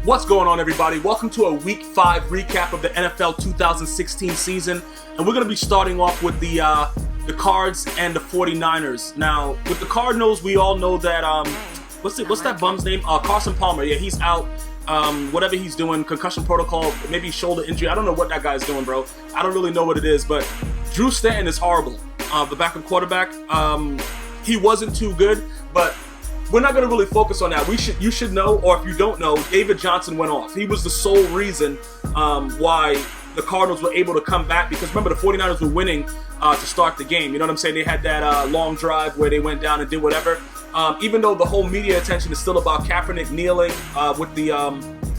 What's going on, everybody? Welcome to a Week 5 recap of the NFL 2016 season. And we're going to be starting off with the Cards and the 49ers. Now, with the Cardinals, we all know that, what's that bum's name? Carson Palmer. Yeah, he's out. Whatever he's doing, concussion protocol, maybe shoulder injury. I don't know what that guy's doing, bro. I don't really know what it is, but Drew Stanton is horrible. The backup quarterback, he wasn't too good, but we're not going to really focus on that. You should know, or if you don't know, David Johnson went off. He was the sole reason why the Cardinals were able to come back, because remember, the 49ers were winning to start the game. You know what I'm saying? They had that long drive where they went down and did whatever. Even though the whole media attention is still about Kaepernick kneeling with the,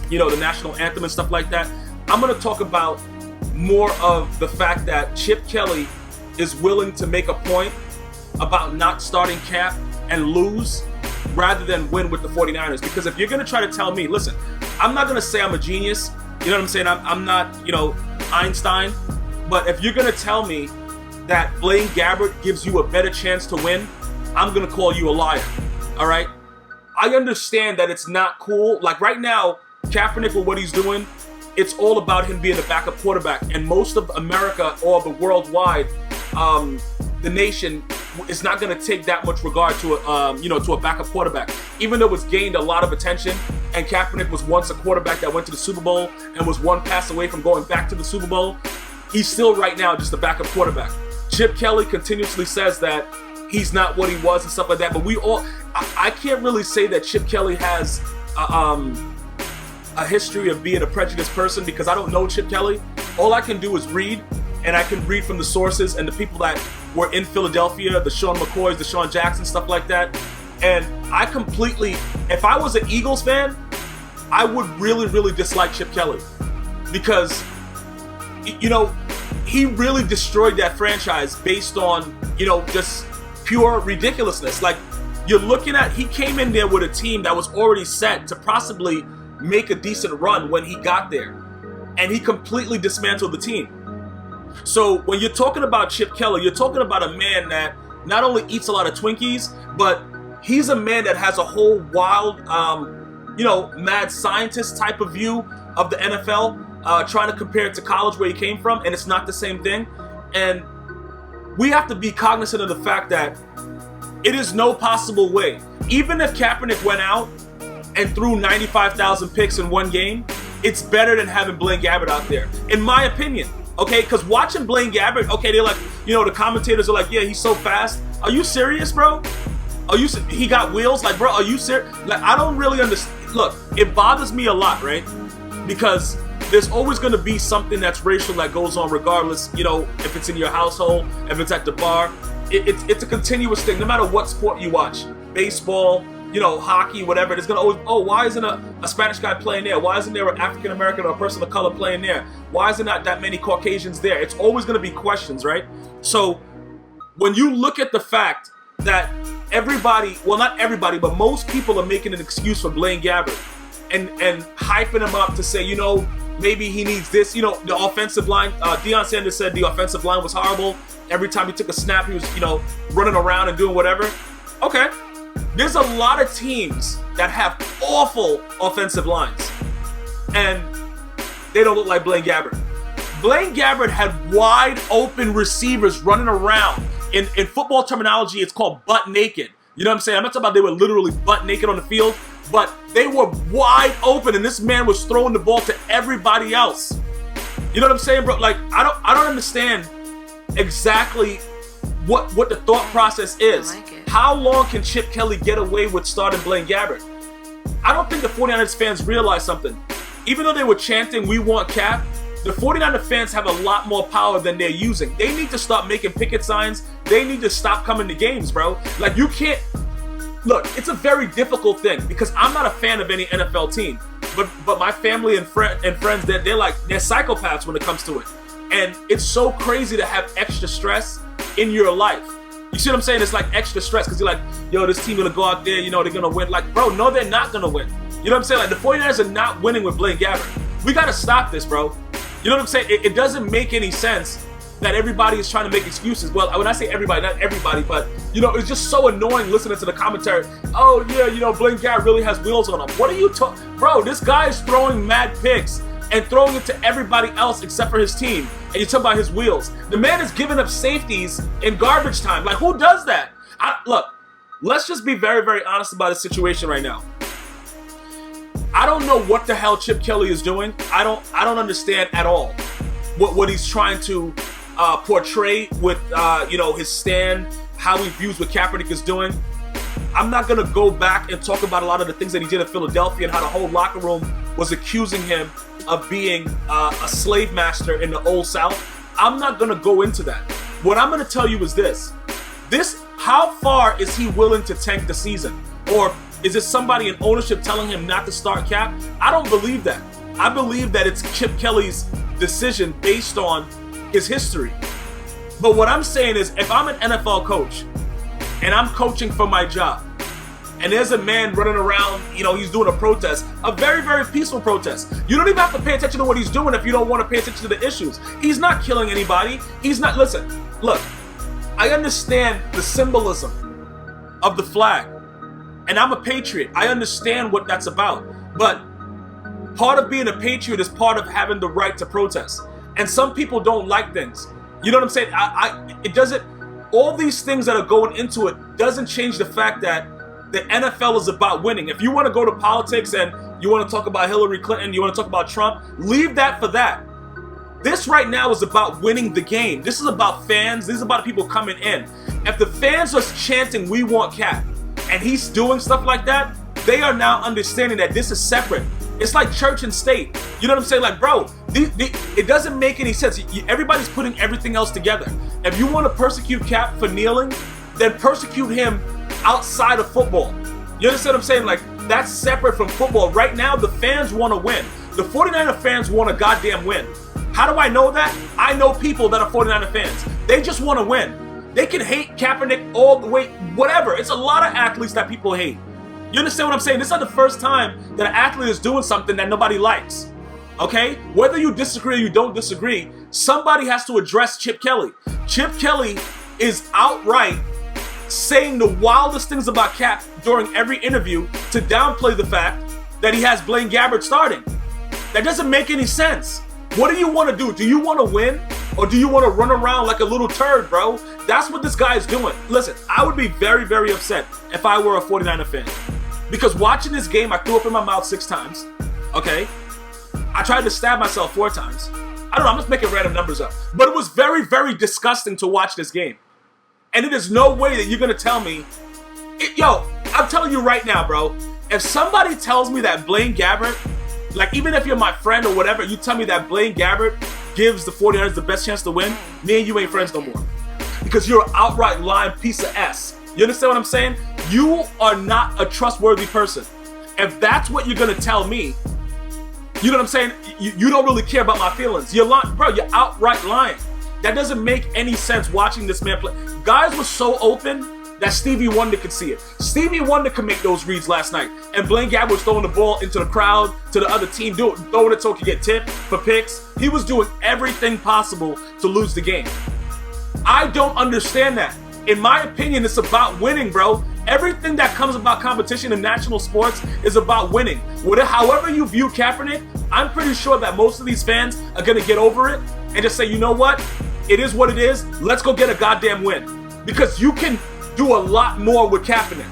the national anthem and stuff like that, I'm going to talk about more of the fact that Chip Kelly is willing to make a point about not starting Cap and lose rather than win with the 49ers. Because if you're going to try to tell me, listen, I'm not going to say I'm a genius. You know what I'm saying? I'm not, Einstein. But if you're going to tell me that Blaine Gabbert gives you a better chance to win, I'm going to call you a liar. All right? I understand that it's not cool. Like right now, Kaepernick, with what he's doing, it's all about him being a backup quarterback. And most of America, or the worldwide, the nation is not going to take that much regard to a backup quarterback, even though it's gained a lot of attention. And Kaepernick was once a quarterback that went to the Super Bowl and was one pass away from going back to the Super Bowl. He's still right now just a backup quarterback. Chip Kelly continuously says that he's not what he was and stuff like that. But I can't really say that Chip Kelly has a history of being a prejudiced person, because I don't know Chip Kelly. All I can do is read. And I can read from the sources and the people that were in Philadelphia, the Sean McCoys, the Sean Jackson, stuff like that. And I completely, if I was an Eagles fan, I would really, really dislike Chip Kelly. Because, he really destroyed that franchise based on, just pure ridiculousness. Like, you're looking at, he came in there with a team that was already set to possibly make a decent run when he got there. And he completely dismantled the team. So when you're talking about Chip Kelly, you're talking about a man that not only eats a lot of Twinkies, but he's a man that has a whole wild, mad scientist type of view of the NFL, trying to compare it to college where he came from, and it's not the same thing. And we have to be cognizant of the fact that it is no possible way, even if Kaepernick went out and threw 95,000 picks in one game, it's better than having Blaine Gabbert out there, in my opinion. Okay, because watching Blaine Gabbert, okay, they're like, the commentators are like, yeah, he's so fast. Are you serious, bro? He got wheels? Like, bro, are you serious? Like, I don't really understand. Look, it bothers me a lot, right? Because there's always going to be something that's racial that goes on regardless, if it's in your household, if it's at the bar. It's a continuous thing, no matter what sport you watch. Baseball, hockey, whatever. There's going to always, why isn't a Spanish guy playing there? Why isn't there an African American or a person of color playing there? Why isn't that many Caucasians there? It's always going to be questions, right? So when you look at the fact that everybody, well, not everybody, but most people are making an excuse for Blaine Gabbert and hyping him up to say, maybe he needs this, the offensive line. Deion Sanders said the offensive line was horrible. Every time he took a snap, he was, running around and doing whatever. Okay. There's a lot of teams that have awful offensive lines, and they don't look like Blaine Gabbert. Blaine Gabbert had wide open receivers running around. In football terminology, it's called butt naked. You know what I'm saying? I'm not talking about they were literally butt naked on the field, but they were wide open, and this man was throwing the ball to everybody else. You know what I'm saying, bro? Like, I don't understand exactly what the thought process is. How long can Chip Kelly get away with starting Blaine Gabbert? I don't think the 49ers fans realize something. Even though they were chanting, "We want Cap," the 49er fans have a lot more power than they're using. They need to stop making picket signs. They need to stop coming to games, bro. Like, you can't... Look, it's a very difficult thing, because I'm not a fan of any NFL team. But my family and friends, they're psychopaths when it comes to it. And it's so crazy to have extra stress in your life. You see what I'm saying? It's like extra stress, because you're like, yo, this team gonna go out there, they're gonna win. Like, bro, no, they're not gonna win. You know what I'm saying? Like, the 49ers are not winning with Blaine Gabbert. We gotta stop this, bro. You know what I'm saying? It doesn't make any sense that everybody is trying to make excuses. Well, when I say everybody, not everybody, but, you know, it's just so annoying listening to the commentary. Oh, yeah, you know, Blaine Gabbert really has wheels on him. What are you talking? Bro, this guy is throwing mad picks and throwing it to everybody else except for his team. And you're talking about his wheels. The man is giving up safeties in garbage time. Like, who does that? Look, let's just be very, very honest about the situation right now. I don't know what the hell Chip Kelly is doing. I don't understand at all what he's trying to portray with you know, his stand, how he views what Kaepernick is doing. I'm not gonna go back and talk about a lot of the things that he did in Philadelphia and how the whole locker room was accusing him of being a slave master in the Old South. I'm not gonna go into that. What I'm gonna tell you is this: how far is he willing to tank the season? Or is it somebody in ownership telling him not to start Cap? I don't believe that. I believe that it's Chip Kelly's decision based on his history. But what I'm saying is, if I'm an NFL coach and I'm coaching for my job, and there's a man running around, you know, he's doing a protest, a very, very peaceful protest. You don't even have to pay attention to what he's doing if you don't want to pay attention to the issues. He's not killing anybody. He's not, listen, look, I understand the symbolism of the flag. And I'm a patriot. I understand what that's about. But part of being a patriot is part of having the right to protest. And some people don't like things. You know what I'm saying? It doesn't, all these things that are going into it doesn't change the fact that the NFL is about winning. If you want to go to politics and you want to talk about Hillary Clinton, you want to talk about Trump, leave that for that. This right now is about winning the game. This is about fans. This is about people coming in. If the fans are chanting, "We want Cap," and he's doing stuff like that, they are now understanding that this is separate. It's like church and state. You know what I'm saying? Like, bro, it doesn't make any sense. Everybody's putting everything else together. If you want to persecute Cap for kneeling, then persecute him outside of football. You understand what I'm saying? Like, that's separate from football. Right now, the fans want to win. The 49er fans want a goddamn win. How do I know that? I know people that are 49er fans. They just want to win. They can hate Kaepernick all the way, whatever. It's a lot of athletes that people hate. You understand what I'm saying? This is not the first time that an athlete is doing something that nobody likes. Okay? Whether you disagree or you don't disagree, somebody has to address Chip Kelly. Chip Kelly is outright saying the wildest things about Cap during every interview to downplay the fact that he has Blaine Gabbert starting. That doesn't make any sense. What do you want to do? Do you want to win? Or do you want to run around like a little turd, bro? That's what this guy is doing. Listen, I would be very, very upset if I were a 49er fan. Because watching this game, I threw up in my mouth 6 times. Okay? I tried to stab myself 4 times. I don't know, I'm just making random numbers up. But it was very, very disgusting to watch this game. And it is no way that you're going to tell me... Yo, I'm telling you right now, bro. If somebody tells me that Blaine Gabbert, like even if you're my friend or whatever, you tell me that Blaine Gabbert gives the 49ers the best chance to win, me and you ain't friends no more. Because you're an outright lying piece of ass. You understand what I'm saying? You are not a trustworthy person. If that's what you're going to tell me, you know what I'm saying? You don't really care about my feelings. You're lying, bro, you're outright lying. That doesn't make any sense watching this man play. Guys were so open that Stevie Wonder could see it. Stevie Wonder could make those reads last night. And Blaine Gabbert was throwing the ball into the crowd, to the other team, throwing it so he could get tipped for picks. He was doing everything possible to lose the game. I don't understand that. In my opinion, it's about winning, bro. Everything that comes about competition in national sports is about winning. However you view Kaepernick, I'm pretty sure that most of these fans are going to get over it and just say, you know what? It is what it is. Let's go get a goddamn win. Because you can do a lot more with Kaepernick.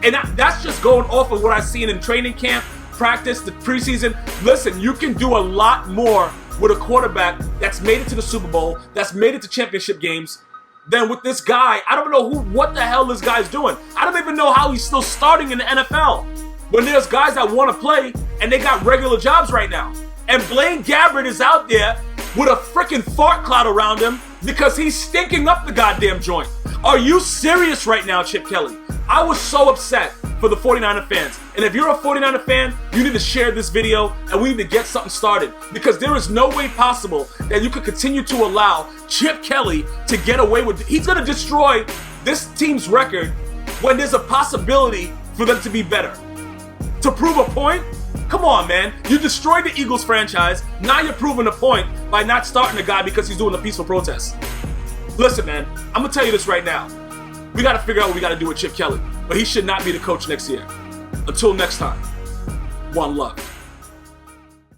And that's just going off of what I've seen in training camp, practice, the preseason. Listen, you can do a lot more with a quarterback that's made it to the Super Bowl, that's made it to championship games, than with this guy. I don't know what the hell this guy's doing. I don't even know how he's still starting in the NFL when there's guys that want to play and they got regular jobs right now. And Blaine Gabbert is out there with a freaking fart cloud around him because he's stinking up the goddamn joint. Are you serious right now, Chip Kelly? I was so upset for the 49er fans. And if you're a 49er fan, you need to share this video and we need to get something started, because there is no way possible that you could continue to allow Chip Kelly to get away with it. He's going to destroy this team's record when there's a possibility for them to be better. To prove a point, Come on, man. You destroyed the Eagles franchise. Now you're proving a point by not starting a guy because he's doing a peaceful protest. Listen, man, I'm going to tell you this right now. We got to figure out what we got to do with Chip Kelly. But he should not be the coach next year. Until next time, one love.